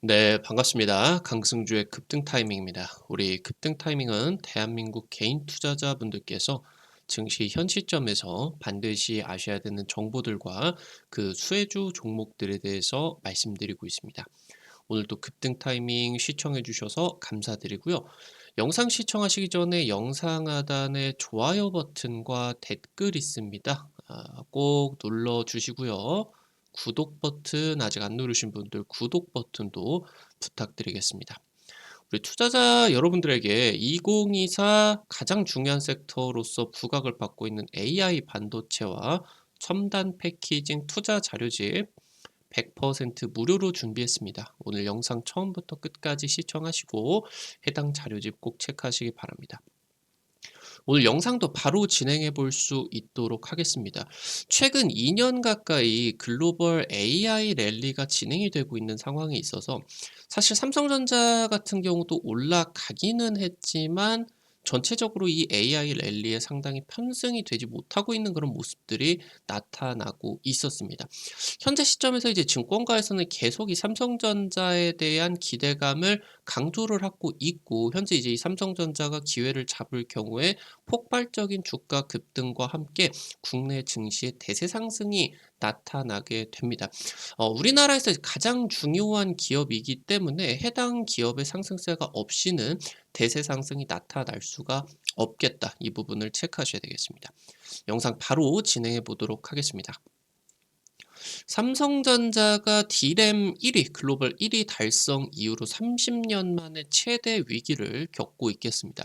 네, 반갑습니다. 강승주의 급등 타이밍입니다. 우리 급등 타이밍은 대한민국 개인 투자자분들께서 증시 현 시점에서 반드시 아셔야 되는 정보들과 그 수혜주 종목들에 대해서 말씀드리고 있습니다. 오늘도 급등 타이밍 시청해 주셔서 감사드리고요. 영상 시청하시기 전에 영상 하단에 좋아요 버튼과 댓글 있습니다. 꼭 눌러 주시고요. 구독 버튼 아직 안 누르신 분들 구독 버튼도 부탁드리겠습니다. 우리 투자자 여러분들에게 2024 가장 중요한 섹터로서 부각을 받고 있는 AI 반도체와 첨단 패키징 투자 자료집 100% 무료로 준비했습니다. 오늘 영상 처음부터 끝까지 시청하시고 해당 자료집 꼭 체크하시기 바랍니다. 오늘 영상도 바로 진행해 볼 수 있도록 하겠습니다. 최근 2년 가까이 글로벌 AI 랠리가 진행이 되고 있는 상황에 있어서 사실 삼성전자 같은 경우도 올라가기는 했지만 전체적으로 이 AI 랠리에 상당히 편승이 되지 못하고 있는 그런 모습들이 나타나고 있었습니다. 현재 시점에서 이제 증권가에서는 계속 이 삼성전자에 대한 기대감을 강조를 하고 있고, 현재 이제 이 삼성전자가 기회를 잡을 경우에 폭발적인 주가 급등과 함께 국내 증시의 대세 상승이 나타나게 됩니다. 우리나라에서 가장 중요한 기업이기 때문에 해당 기업의 상승세가 없이는 대세 상승이 나타날 수가 없겠다. 이 부분을 체크하셔야 되겠습니다. 영상 바로 진행해 보도록 하겠습니다. 삼성전자가 D램 1위, 글로벌 1위 달성 이후로 30년 만에 최대 위기를 겪고 있겠습니다.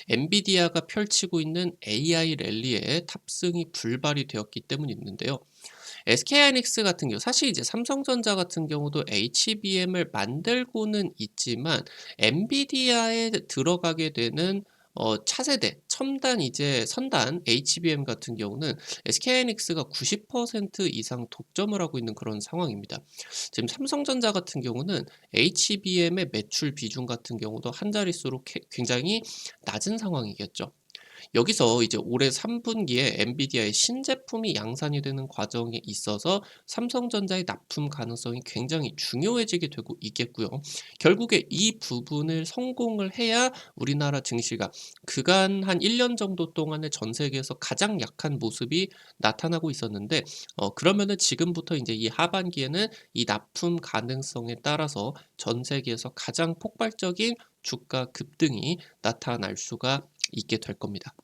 엔비디아가 펼치고 있는 AI 랠리에 탑승이 불발이 되었기 때문이 있는데요. SK하이닉스 같은 경우 사실 이제 삼성전자 같은 경우도 HBM을 만들고는 있지만 엔비디아에 들어가게 되는 차세대 첨단 이제 선단 HBM 같은 경우는 SK하이닉스가 90% 이상 독점을 하고 있는 그런 상황입니다. 지금 삼성전자 같은 경우는 HBM의 매출 비중 같은 경우도 한 자릿수로 굉장히 낮은 상황이겠죠. 여기서 이제 올해 3분기에 엔비디아의 신제품이 양산이 되는 과정에 있어서 삼성전자의 납품 가능성이 굉장히 중요해지게 되고 있겠고요. 결국에 이 부분을 성공을 해야 우리나라 증시가 그간 한 1년 정도 동안에 전 세계에서 가장 약한 모습이 나타나고 있었는데, 그러면은 지금부터 이제 이 하반기에는 이 납품 가능성에 따라서 전 세계에서 가장 폭발적인 주가 급등이 나타날 수가 있게 될 겁니다.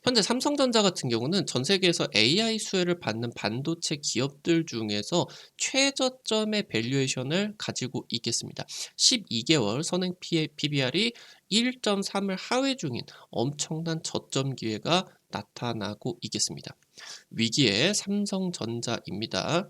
현재 삼성전자 같은 경우는 전 세계에서 AI 수혜를 받는 반도체 기업들 중에서 최저점의 밸류에이션을 가지고 있겠습니다. 12개월 선행 PBR이 1.3을 하회 중인 엄청난 저점 기회가 나타나고 있겠습니다. 위기의 삼성전자입니다.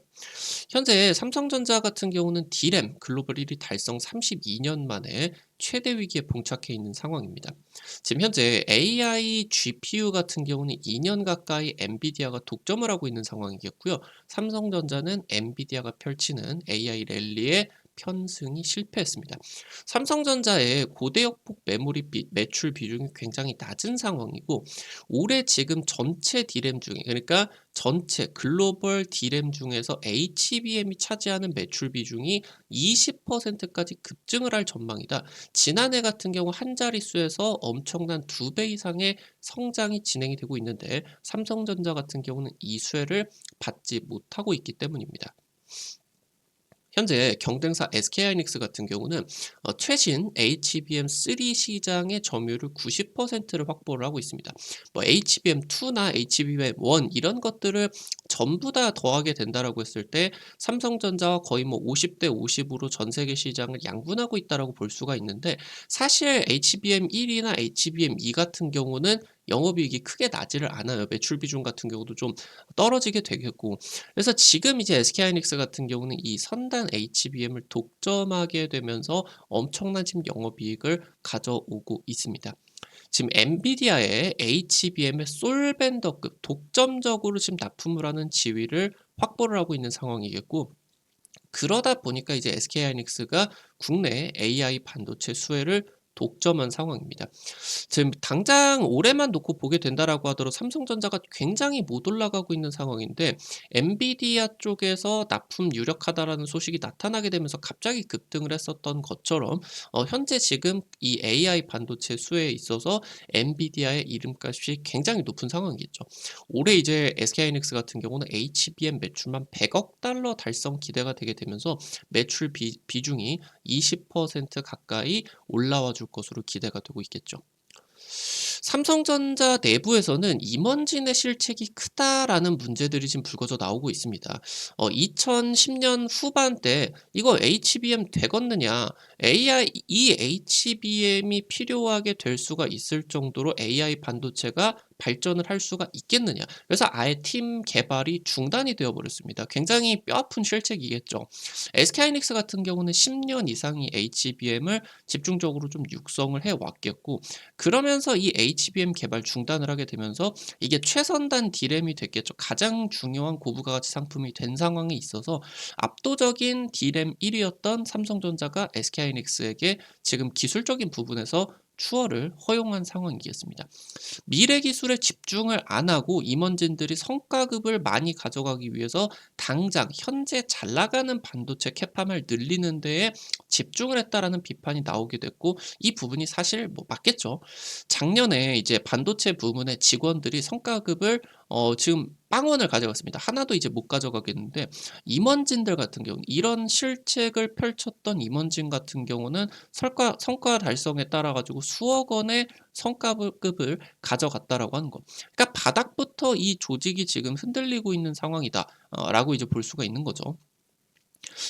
현재 삼성전자 같은 경우는 D램 글로벌 1위 달성 32년 만에 최대 위기에 봉착해 있는 상황입니다. 지금 현재 AI GPU 같은 경우는 2년 가까이 엔비디아가 독점을 하고 있는 상황이겠고요. 삼성전자는 엔비디아가 펼치는 AI 랠리에 편승이 실패했습니다. 삼성전자의 고대역폭 메모리 매출 비중이 굉장히 낮은 상황이고, 올해 지금 전체 D램 중에, 그러니까 전체 글로벌 D램 중에서 HBM이 차지하는 매출 비중이 20%까지 급증을 할 전망이다. 지난해 같은 경우 한 자릿수에서 엄청난 2배 이상의 성장이 진행이 되고 있는데, 삼성전자 같은 경우는 이 수혜를 받지 못하고 있기 때문입니다. 현재 경쟁사 SK하이닉스 같은 경우는 최신 HBM3 시장의 점유율 90%를 확보를 하고 있습니다. 뭐 HBM2나 HBM1 이런 것들을 전부 다 더하게 된다라고 했을 때 삼성전자와 거의 뭐 50대 50으로 전 세계 시장을 양분하고 있다라고 볼 수가 있는데, 사실 HBM1이나 HBM2 같은 경우는 영업이익이 크게 나지를 않아요. 매출 비중 같은 경우도 좀 떨어지게 되겠고, 그래서 지금 이제 SK하이닉스 같은 경우는 이 선단 HBM을 독점하게 되면서 엄청난 지금 영업이익을 가져오고 있습니다. 지금 엔비디아의 HBM의 솔벤더급 독점적으로 지금 납품을 하는 지위를 확보를 하고 있는 상황이겠고, 그러다 보니까 이제 SK하이닉스가 국내 AI 반도체 수혜를 독점한 상황입니다. 지금 당장 올해만 놓고 보게 된다라고 하더라도 삼성전자가 굉장히 못 올라가고 있는 상황인데 엔비디아 쪽에서 납품 유력하다라는 소식이 나타나게 되면서 갑자기 급등을 했었던 것처럼 현재 지금 이 AI 반도체 수혜에 있어서 엔비디아의 이름값이 굉장히 높은 상황이겠죠. 올해 이제 SK하이닉스 같은 경우는 HBM 매출만 100억 달러 달성 기대가 되게 되면서 매출 비중이 20% 가까이 올라와 줄 것으로 기대가 되고 있겠죠. 삼성전자 내부에서는 임원진의 실책이 크다라는 문제들이 지금 불거져 나오고 있습니다. 2010년 후반때 이거 HBM 되겠느냐, 이 HBM이 필요하게 될 수가 있을 정도로 AI 반도체가 발전을 할 수가 있겠느냐. 그래서 아예 팀 개발이 중단이 되어 버렸습니다. 굉장히 뼈아픈 실책이겠죠. SK하이닉스 같은 경우는 10년 이상이 HBM을 집중적으로 좀 육성을 해 왔겠고, 그러면서 이 HBM 개발 중단을 하게 되면서 이게 최선단 D램이 됐겠죠. 가장 중요한 고부가가치 상품이 된 상황에 있어서 압도적인 D램 1위였던 삼성전자가 SK하이닉스에게 지금 기술적인 부분에서 추월을 허용한 상황이겠습니다. 미래 기술에 집중을 안 하고 임원진들이 성과급을 많이 가져가기 위해서 당장 현재 잘 나가는 반도체 캐팜을 늘리는 데에 집중을 했다라는 비판이 나오게 됐고, 이 부분이 사실 뭐 맞겠죠. 작년에 이제 반도체 부문의 직원들이 성과급을 지금 빵원을 가져갔습니다. 하나도 이제 못 가져가겠는데, 임원진들 같은 경우 이런 실책을 펼쳤던 임원진 같은 경우는 성과 달성에 따라 가지고 수억 원의 성과급을 가져갔다라고 하는 거. 그러니까 바닥부터 이 조직이 지금 흔들리고 있는 상황이다, 라고 이제 볼 수가 있는 거죠.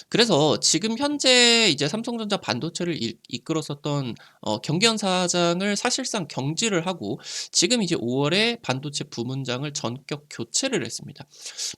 그래서 지금 현재 이제 삼성전자 반도체를 이끌었었던 경기현 사장을 사실상 경질을 하고 지금 이제 5월에 반도체 부문장을 전격 교체를 했습니다.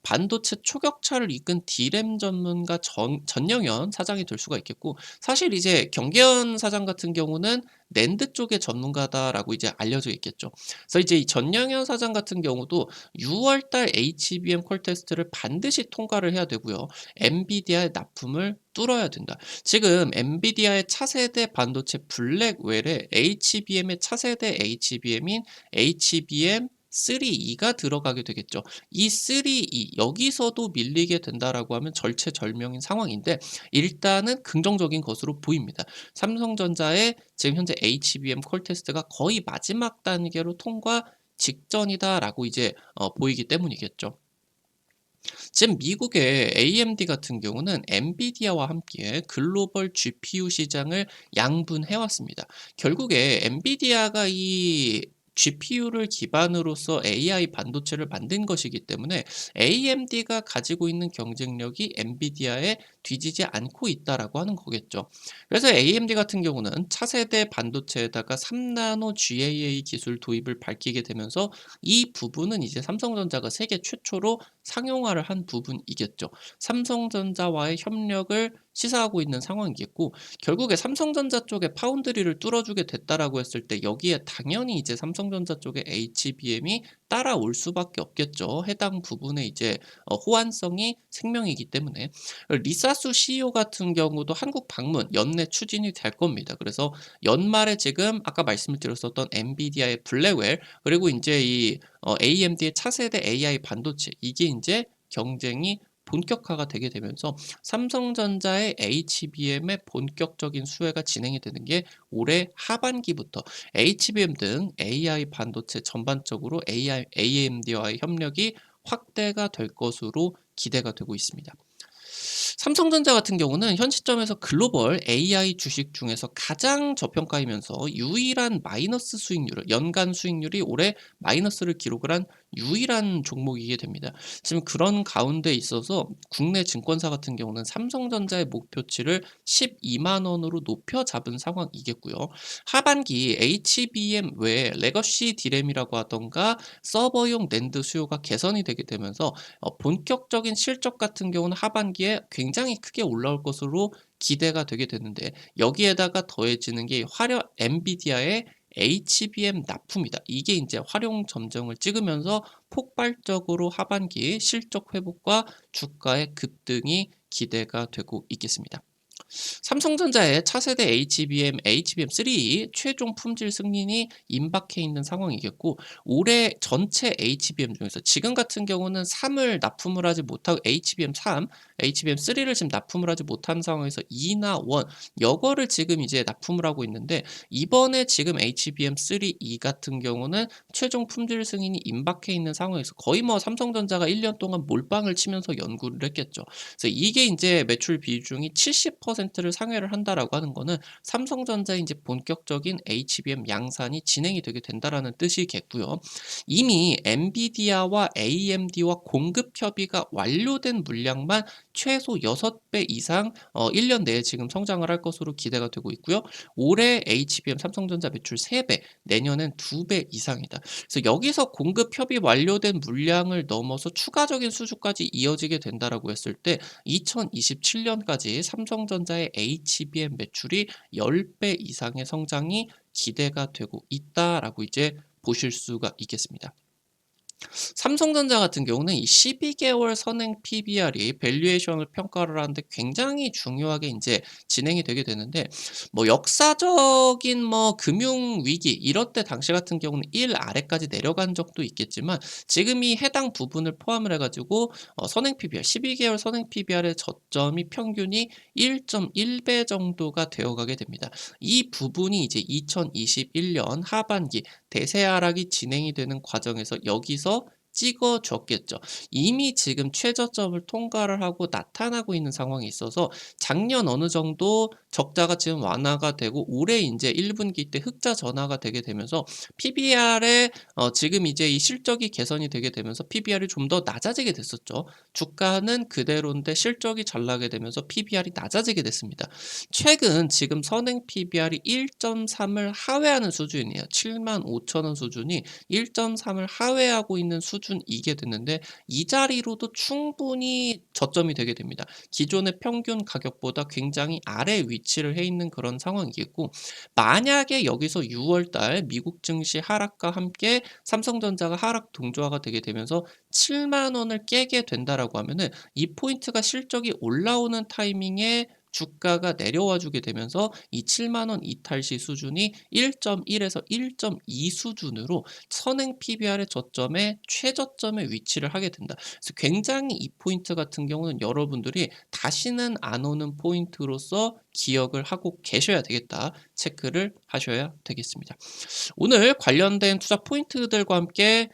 반도체 초격차를 이끈 D램 전문가 전영현 사장이 될 수가 있겠고, 사실 이제 경기현 사장 같은 경우는 낸드 쪽의 전문가다라고 이제 알려져 있겠죠. 그래서 이제 이 전영현 사장 같은 경우도 6월달 HBM 콜 테스트를 반드시 통과를 해야 되고요. 엔비디아의 납품을 뚫어야 된다. 지금 엔비디아의 차세대 반도체 블랙웰에 HBM의 차세대 HBM인 HBM 3E가 들어가게 되겠죠. 이 3E 여기서도 밀리게 된다라고 하면 절체절명인 상황인데, 일단은 긍정적인 것으로 보입니다. 삼성전자의 지금 현재 HBM 콜 테스트가 거의 마지막 단계로 통과 직전이다라고 이제 보이기 때문이겠죠. 지금 미국의 AMD 같은 경우는 엔비디아와 함께 글로벌 GPU 시장을 양분해 왔습니다. 결국에 엔비디아가 이 GPU를 기반으로서 AI 반도체를 만든 것이기 때문에 AMD가 가지고 있는 경쟁력이 엔비디아에 뒤지지 않고 있다라고 하는 거겠죠. 그래서 AMD 같은 경우는 차세대 반도체에다가 3나노 GAA 기술 도입을 밝히게 되면서 이 부분은 이제 삼성전자가 세계 최초로 상용화를 한 부분이겠죠. 삼성전자와의 협력을 시사하고 있는 상황이겠고, 결국에 삼성전자 쪽에 파운드리를 뚫어주게 됐다라고 했을 때 여기에 당연히 이제 삼성전자 쪽의 HBM이 따라올 수밖에 없겠죠. 해당 부분에 이제 호환성이 생명이기 때문에. 리사수 CEO 같은 경우도 한국 방문 연내 추진이 될 겁니다. 그래서 연말에 지금 아까 말씀을 드렸었던 엔비디아의 블랙웰, 그리고 이제 이 AMD의 차세대 AI 반도체, 이게 이제 경쟁이 본격화가 되게 되면서 삼성전자의 HBM의 본격적인 수혜가 진행이 되는 게 올해 하반기부터 HBM 등 AI 반도체 전반적으로 AMD와의 협력이 확대가 될 것으로 기대가 되고 있습니다. 삼성전자 같은 경우는 현 시점에서 글로벌 AI 주식 중에서 가장 저평가이면서 유일한 마이너스 수익률을, 연간 수익률이 올해 마이너스를 기록을 한 유일한 종목이게 됩니다. 지금 그런 가운데 있어서 국내 증권사 같은 경우는 삼성전자의 목표치를 12만 원으로 높여 잡은 상황이겠고요. 하반기 HBM 외에 레거시 D램이라고 하던가 서버용 낸드 수요가 개선이 되게 되면서 본격적인 실적 같은 경우는 하반기에 굉장히 크게 올라올 것으로 기대가 되게 되는데, 여기에다가 더해지는 게 엔비디아의 HBM 납품이다. 이게 이제 활용 점정을 찍으면서 폭발적으로 하반기 실적 회복과 주가의 급등이 기대가 되고 있겠습니다. 삼성전자의 차세대 HBM3 최종 품질 승인이 임박해 있는 상황이겠고, 올해 전체 HBM 중에서 지금 같은 경우는 3을 납품을 하지 못하고 HBM3, HBM3를 지금 납품을 하지 못한 상황에서 2나 1, 여거를 지금 이제 납품을 하고 있는데, 이번에 지금 HBM3E 같은 경우는 최종 품질 승인이 임박해 있는 상황에서 거의 뭐 삼성전자가 1년 동안 몰빵을 치면서 연구를 했겠죠. 그래서 이게 이제 매출 비중이 70%를 상회를 한다라고 하는 거는 삼성전자의 이제 본격적인 HBM 양산이 진행이 되게 된다라는 뜻이겠고요. 이미 엔비디아와 AMD와 공급 협의가 완료된 물량만 최소 6배 이상 1년 내에 지금 성장을 할 것으로 기대가 되고 있고요. 올해 HBM 삼성전자 매출 3배, 내년엔 2배 이상이다. 그래서 여기서 공급 협의 완료된 물량을 넘어서 추가적인 수주까지 이어지게 된다라고 했을 때 2027년까지 삼성전자의 HBM 매출이 10배 이상의 성장이 기대가 되고 있다라고 이제 보실 수가 있겠습니다. 삼성전자 같은 경우는 이 12개월 선행 PBR이 밸류에이션을 평가를 하는데 굉장히 중요하게 이제 진행이 되게 되는데, 뭐 역사적인 뭐 금융 위기 이럴 때 당시 같은 경우는 1 아래까지 내려간 적도 있겠지만, 지금 이 해당 부분을 포함을 해가지고 선행 PBR 12개월 선행 PBR의 저점이 평균이 1.1배 정도가 되어가게 됩니다. 이 부분이 이제 2021년 하반기 대세 하락이 진행이 되는 과정에서 여기서 찍어줬겠죠. 이미 지금 최저점을 통과를 하고 나타나고 있는 상황이 있어서 작년 어느 정도 적자가 지금 완화가 되고 올해 이제 1분기 때 흑자 전환가 되게 되면서 PBR에 지금 이제 이 실적이 개선이 되게 되면서 PBR이 좀 더 낮아지게 됐었죠. 주가는 그대로인데 실적이 잘 나게 되면서 PBR이 낮아지게 됐습니다. 최근 지금 선행 PBR이 1.3을 하회하는 수준이에요. 75,000원 수준이 1.3을 하회하고 있는 수준이게 됐는데, 이 자리로도 충분히 저점이 되게 됩니다. 기존의 평균 가격보다 굉장히 아래 위치를 해 있는 그런 상황이겠고, 만약에 여기서 6월 달 미국 증시 하락과 함께 삼성전자가 하락 동조화가 되게 되면서 7만 원을 깨게 된다라고 하면은 이 포인트가 실적이 올라오는 타이밍에 주가가 내려와 주게 되면서 이 7만 원 이탈 시 수준이 1.1에서 1.2 수준으로 선행 PBR의 저점에 최저점에 위치를 하게 된다. 그래서 굉장히 이 포인트 같은 경우는 여러분들이 다시는 안 오는 포인트로서 기억을 하고 계셔야 되겠다. 체크를 하셔야 되겠습니다. 오늘 관련된 투자 포인트들과 함께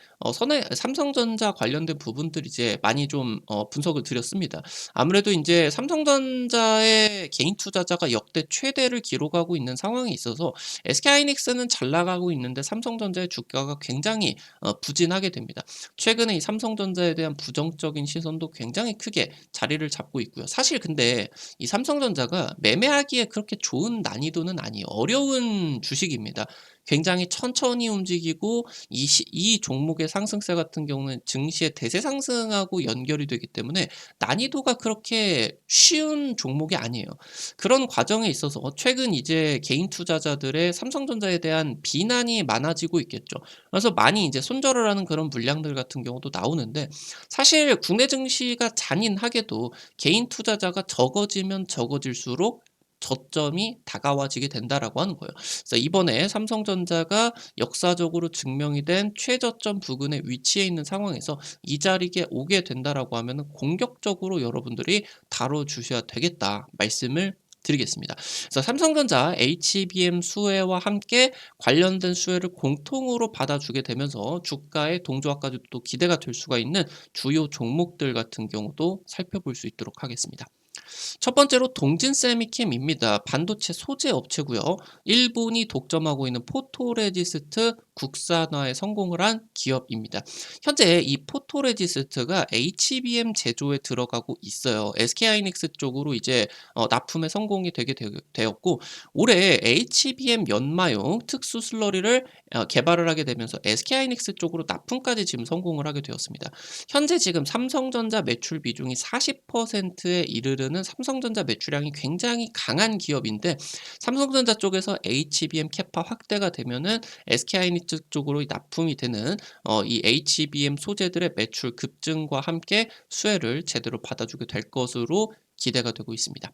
삼성전자 관련된 부분들 이제 많이 좀 분석을 드렸습니다. 아무래도 이제 삼성전자의 개인 투자자가 역대 최대를 기록하고 있는 상황이 있어서 SK하이닉스는 잘 나가고 있는데 삼성전자의 주가가 굉장히 부진하게 됩니다. 최근에 이 삼성전자에 대한 부정적인 시선도 굉장히 크게 자리를 잡고 있고요. 사실 근데 이 삼성전자가 매매하기에 그렇게 좋은 난이도는 아니에요. 어려운 주식입니다. 굉장히 천천히 움직이고 이 종목의 상승세 같은 경우는 증시의 대세 상승하고 연결이 되기 때문에 난이도가 그렇게 쉬운 종목이 아니에요. 그런 과정에 있어서 최근 이제 개인 투자자들의 삼성전자에 대한 비난이 많아지고 있겠죠. 그래서 많이 이제 손절을 하는 그런 물량들 같은 경우도 나오는데, 사실 국내 증시가 잔인하게도 개인 투자자가 적어지면 적어질수록 저점이 다가와지게 된다라고 하는 거예요. 그래서 이번에 삼성전자가 역사적으로 증명이 된 최저점 부근에 위치해 있는 상황에서 이 자리에 오게 된다라고 하면은 공격적으로 여러분들이 다뤄주셔야 되겠다 말씀을 드리겠습니다. 그래서 삼성전자 HBM 수혜와 함께 관련된 수혜를 공통으로 받아주게 되면서 주가의 동조화까지도 또 기대가 될 수가 있는 주요 종목들 같은 경우도 살펴볼 수 있도록 하겠습니다. 첫 번째로 동진세미캠입니다. 반도체 소재 업체고요. 일본이 독점하고 있는 포토레지스트 국산화에 성공을 한 기업입니다. 현재 이 포토레지스트가 HBM 제조에 들어가고 있어요. SK하이닉스 쪽으로 이제 납품에 성공이 되었고, 올해 HBM 연마용 특수 슬러리를 개발을 하게 되면서 SK하이닉스 쪽으로 납품까지 지금 성공을 하게 되었습니다. 현재 지금 삼성전자 매출 비중이 40%에 이르르는 삼성전자 매출량이 굉장히 강한 기업인데, 삼성전자 쪽에서 HBM 캐파 확대가 되면은 SK하이닉스 쪽으로 납품이 되는 이 HBM 소재들의 매출 급증과 함께 수혜를 제대로 받아주게 될 것으로 기대가 되고 있습니다.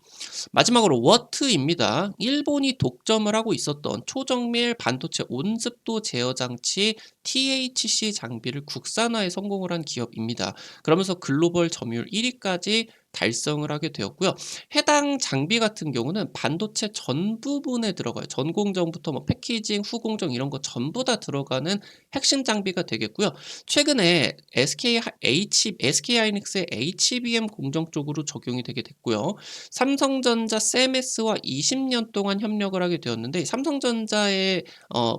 마지막으로 워트입니다. 일본이 독점을 하고 있었던 초정밀 반도체 온습도 제어 장치 THC 장비를 국산화에 성공을 한 기업입니다. 그러면서 글로벌 점유율 1위까지 달성을 하게 되었고요. 해당 장비 같은 경우는 반도체 전 부분에 들어가요. 전 공정부터 뭐 패키징, 후공정 이런 거 전부 다 들어가는 핵심 장비가 되겠고요. 최근에 SK하이닉스의 HBM 공정 쪽으로 적용이 되게 됐고요. 삼성전자 세메스와 20년 동안 협력을 하게 되었는데 삼성전자의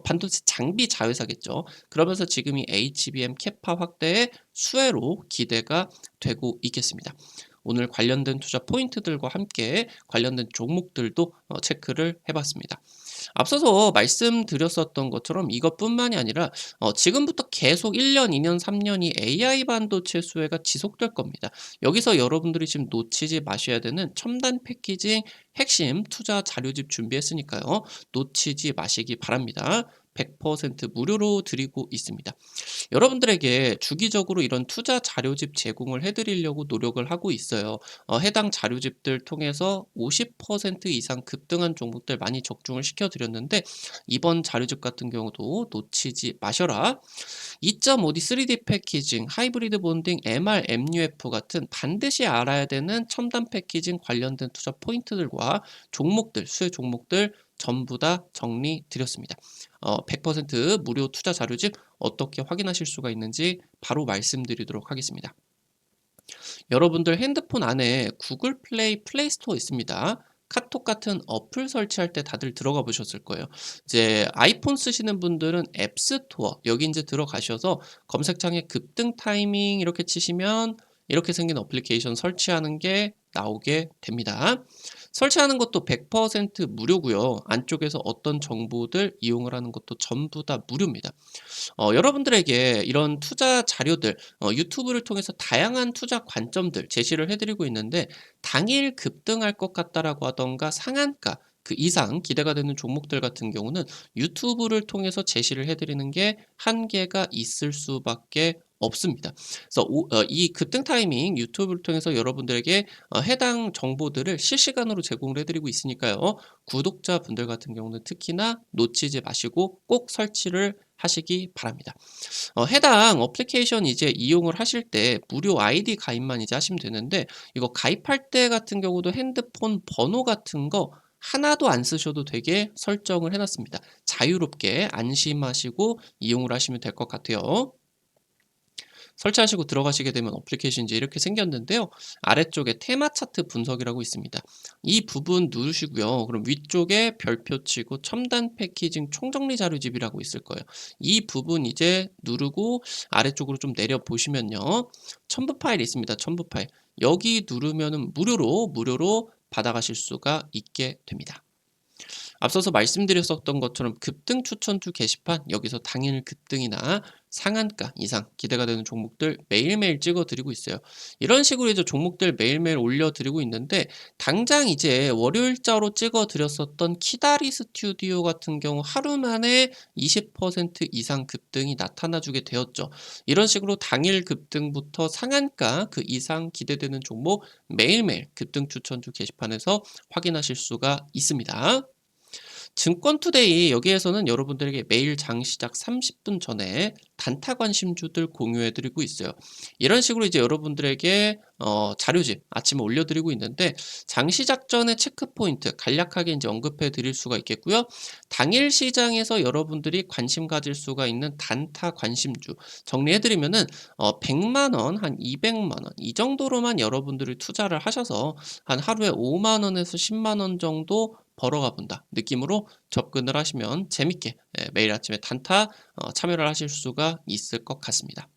반도체 장비 자회사겠죠. 그러면서 지금 이 HBM 캐파 확대의 수혜로 기대가 되고 있겠습니다. 오늘 관련된 투자 포인트들과 함께 관련된 종목들도 체크를 해봤습니다. 앞서서 말씀드렸었던 것처럼 이것뿐만이 아니라 지금부터 계속 1년, 2년, 3년이 AI 반도체 수혜가 지속될 겁니다. 여기서 여러분들이 지금 놓치지 마셔야 되는 첨단 패키징 핵심 투자 자료집 준비했으니까요. 놓치지 마시기 바랍니다. 100% 무료로 드리고 있습니다. 여러분들에게 주기적으로 이런 투자 자료집 제공을 해드리려고 노력을 하고 있어요. 해당 자료집들 통해서 50% 이상 급등한 종목들 많이 적중을 시켜드렸는데 이번 자료집 같은 경우도 놓치지 마셔라. 2.5D 3D 패키징, 하이브리드 본딩, MR, MUF 같은 반드시 알아야 되는 첨단 패키징 관련된 투자 포인트들과 종목들, 수혜 종목들 전부 다 정리 드렸습니다. 100% 무료 투자 자료집 어떻게 확인하실 수가 있는지 바로 말씀드리도록 하겠습니다. 여러분들 핸드폰 안에 구글 플레이, 플레이스토어 있습니다. 카톡 같은 어플 설치할 때 다들 들어가 보셨을 거예요. 이제 아이폰 쓰시는 분들은 앱스토어 여기 이제 들어가셔서 검색창에 급등 타이밍 이렇게 치시면 이렇게 생긴 어플리케이션 설치하는 게 나오게 됩니다. 설치하는 것도 100% 무료고요. 안쪽에서 어떤 정보들 이용을 하는 것도 전부 다 무료입니다. 여러분들에게 이런 투자 자료들 유튜브를 통해서 다양한 투자 관점들 제시를 해드리고 있는데 당일 급등할 것 같다라고 하던가 상한가 그 이상 기대가 되는 종목들 같은 경우는 유튜브를 통해서 제시를 해드리는 게 한계가 있을 수밖에 없습니다. 그래서 이 급등 타이밍 유튜브를 통해서 여러분들에게 해당 정보들을 실시간으로 제공을 해드리고 있으니까요. 구독자분들 같은 경우는 특히나 놓치지 마시고 꼭 설치를 하시기 바랍니다. 해당 어플리케이션 이제 이용을 하실 때 무료 아이디 가입만 이제 하시면 되는데 이거 가입할 때 같은 경우도 핸드폰 번호 같은 거 하나도 안 쓰셔도 되게 설정을 해놨습니다. 자유롭게 안심하시고 이용을 하시면 될 것 같아요. 설치하시고 들어가시게 되면 어플리케이션이 이제 이렇게 생겼는데요. 아래쪽에 테마 차트 분석이라고 있습니다. 이 부분 누르시고요. 그럼 위쪽에 별표 치고 첨단 패키징 총정리 자료집이라고 있을 거예요. 이 부분 이제 누르고 아래쪽으로 좀 내려 보시면요. 첨부 파일 있습니다. 첨부 파일. 여기 누르면은 무료로 받아가실 수가 있게 됩니다. 앞서서 말씀드렸었던 것처럼 급등 추천주 게시판 여기서 당일 급등이나 상한가 이상 기대가 되는 종목들 매일매일 찍어드리고 있어요. 이런 식으로 이제 종목들 매일매일 올려드리고 있는데 당장 이제 월요일자로 찍어드렸었던 키다리 스튜디오 같은 경우 하루 만에 20% 이상 급등이 나타나주게 되었죠. 이런 식으로 당일 급등부터 상한가 그 이상 기대되는 종목 매일매일 급등 추천주 게시판에서 확인하실 수가 있습니다. 증권투데이 여기에서는 여러분들에게 매일 장시작 30분 전에 단타 관심주들 공유해드리고 있어요. 이런 식으로 이제 여러분들에게 자료집 아침에 올려드리고 있는데 장시작 전에 체크포인트 간략하게 이제 언급해 드릴 수가 있겠고요. 당일 시장에서 여러분들이 관심 가질 수가 있는 단타 관심주 정리해드리면은 100만원, 한 200만원 이 정도로만 여러분들이 투자를 하셔서 한 하루에 5만원에서 10만원 정도 벌어가 본다 느낌으로 접근을 하시면 재밌게 매일 아침에 단타 참여를 하실 수가 있을 것 같습니다.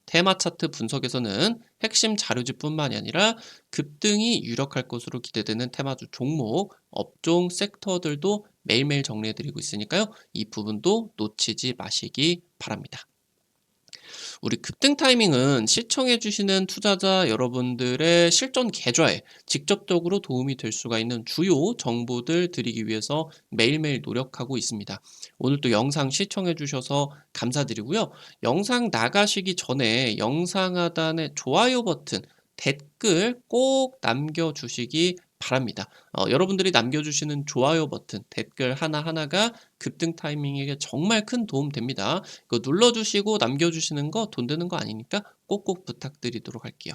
테마 차트 분석에서는 핵심 자료집뿐만이 아니라 급등이 유력할 것으로 기대되는 테마주 종목, 업종, 섹터들도 매일매일 정리해드리고 있으니까요. 이 부분도 놓치지 마시기 바랍니다. 우리 급등 타이밍은 시청해주시는 투자자 여러분들의 실전 계좌에 직접적으로 도움이 될 수가 있는 주요 정보들 드리기 위해서 매일매일 노력하고 있습니다. 오늘 또 영상 시청해주셔서 감사드리고요. 영상 나가시기 전에 영상 하단에 좋아요 버튼 댓글 꼭 남겨주시기 바랍니다. 여러분들이 남겨주시는 좋아요 버튼, 댓글 하나하나가 급등 타이밍에 정말 큰 도움 됩니다. 그거 눌러주시고 남겨주시는 거 돈 드는 거 아니니까 꼭꼭 부탁드리도록 할게요.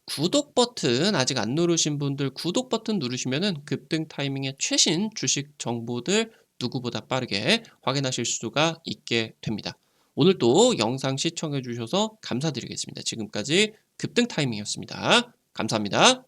구독 버튼 아직 안 누르신 분들 구독 버튼 누르시면은 급등 타이밍의 최신 주식 정보들 누구보다 빠르게 확인하실 수가 있게 됩니다. 오늘도 영상 시청해 주셔서 감사드리겠습니다. 지금까지 급등 타이밍이었습니다. 감사합니다.